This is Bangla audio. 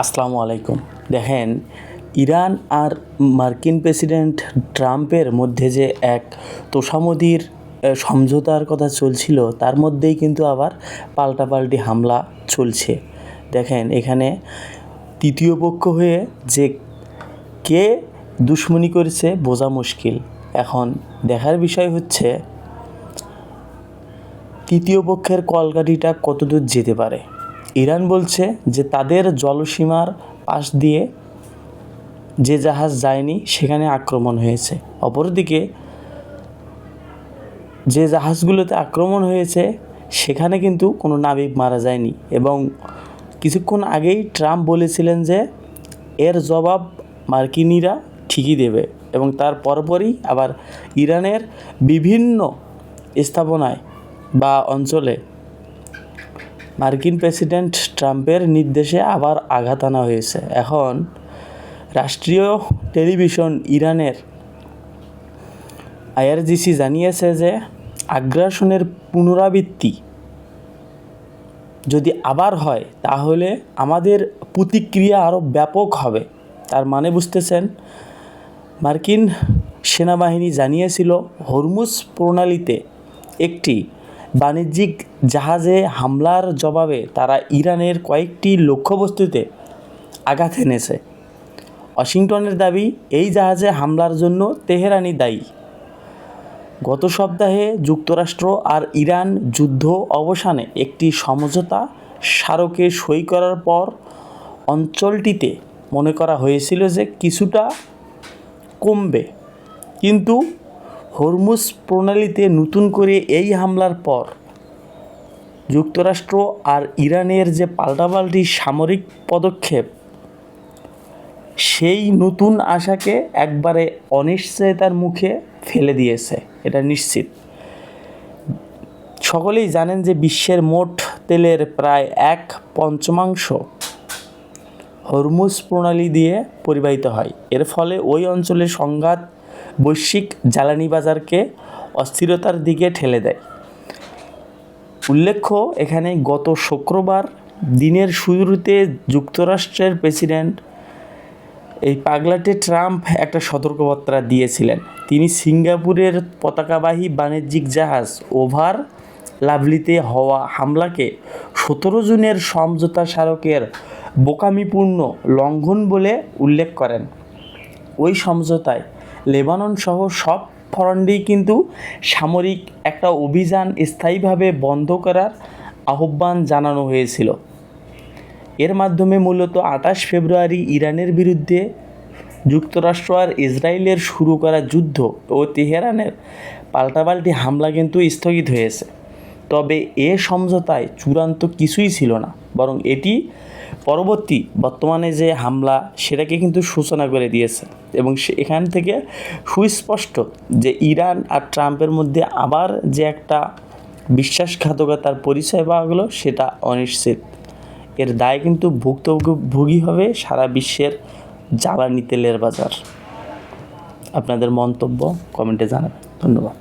আসসালামু আলাইকুম। দেখেন, ইরান আর মার্কিন প্রেসিডেন্ট ট্রাম্পের মধ্যে যে এক তোষামোদীর সমঝোতার কথা চলছিল, তার মধ্যেই কিন্তু আবার পাল্টাপাল্টি হামলা চলছে। দেখেন, এখানে তৃতীয় পক্ষ হয়ে যে কে দুশমনি করেছে বোঝা মুশকিল। এখন দেখার বিষয় হচ্ছে তৃতীয় পক্ষের কলকাঠিটা কতদূর যেতে পারে। ইরান বলছে যে তাদের জলসীমার পাশ দিয়ে যে জাহাজ যায়নি সেখানে আক্রমণ হয়েছে। অপরদিকে যে জাহাজগুলোতে আক্রমণ হয়েছে সেখানে কিন্তু কোনো নাবিক মারা যায়নি, এবং কিছুক্ষণ আগেই ট্রাম্প বলেছিলেন যে এর জবাব মার্কিনিরা ঠিকই দেবে, এবং তার পরপরই আবার ইরানের বিভিন্ন স্থাপনায় বা অঞ্চলে মার্কিন প্রেসিডেন্ট ট্রাম্পের নির্দেশে আবার আঘাত আনা হয়েছে। এখন রাষ্ট্রীয় টেলিভিশন ইরানের IRGC জানিয়েছে যে আগ্রাসনের পুনরাবৃত্তি যদি আবার হয় তাহলে আমাদের প্রতিক্রিয়া আরও ব্যাপক হবে। তার মানে বুঝতেছেন, মার্কিন সেনাবাহিনী জানিয়েছিল হরমুজ প্রণালীতে একটি বাণিজ্যিক জাহাজে হামলার জবাবে তারা ইরানের কয়েকটি লক্ষ্যবস্তুতে আঘাত এনেছে। ওয়াশিংটনের দাবি, এই জাহাজে হামলার জন্য তেহরানই দায়ী। গত সপ্তাহে যুক্তরাষ্ট্র আর ইরান যুদ্ধ অবসানে একটি সমঝোতা স্মারকে সই করার পর অঞ্চলটিতে মনে করা হয়েছিল যে কিছুটা কমবে, কিন্তু হরমুজ প্রণালীতে নতুন করে এই হামলার পর যুক্তরাষ্ট্র আর ইরানের যে পাল্টাপাল্টি সামরিক পদক্ষেপ, সেই নতুন আশাকে একবারে অনিশ্চয়তার মুখে ফেলে দিয়েছে, এটা নিশ্চিত। সকলেই জানেন যে বিশ্বের মোট তেলের প্রায় 1/5 হরমুজ প্রণালী দিয়ে পরিবাহিত হয়। এর ফলে ওই অঞ্চলের সংঘাত বৈশ্বিক জ্বালানি বাজারকে অস্থিরতার দিকে ঠেলে দেয়। উল্লেখ্য, এখানে গত শুক্রবার দিনের শুরুতে যুক্তরাষ্ট্রের প্রেসিডেন্ট এই পাগলাটে ট্রাম্প একটা সতর্কবার্তা দিয়েছিলেন। তিনি সিঙ্গাপুরের পতাকাবাহী বাণিজ্যিক জাহাজ ওভার লাভলিতে হওয়া হামলাকে 17 জুনের সমঝোতা স্মারকের বোকামিপূর্ণ লঙ্ঘন বলে উল্লেখ করেন। ওই সমঝোতায় লেবানন সহ সব ফ্রন্টেই কিন্তু সামরিক একটা অভিযান স্থায়ীভাবে বন্ধ করার আহ্বান জানানো হয়েছিল। এর মাধ্যমে মূলত 28 ফেব্রুয়ারি ইরানের বিরুদ্ধে যুক্তরাষ্ট্র আর ইসরায়েলের শুরু করা যুদ্ধ ও তেহরানের পাল্টাপাল্টি হামলা কিন্তু স্থগিত হয়েছে। তবে এ সমঝোতায় চূড়ান্ত কিছুই ছিল না, বরং এটি বর্তমানে যে হামলা সেটাকে কিন্তু সূচনা করে দিয়েছে, এবং এখান থেকে সুস্পষ্ট যে ইরান আর ট্রাম্পের মধ্যে আবার যে একটা বিশ্বাসঘাতকতার পরিচয় পাওয়া গেল, সেটা অনিশ্চিত। এর দায় কিন্তু ভুক্তভোগী হবে সারা বিশ্বের জ্বালানি তেলের বাজার। আপনাদের মন্তব্য কমেন্টে জানাবেন। ধন্যবাদ।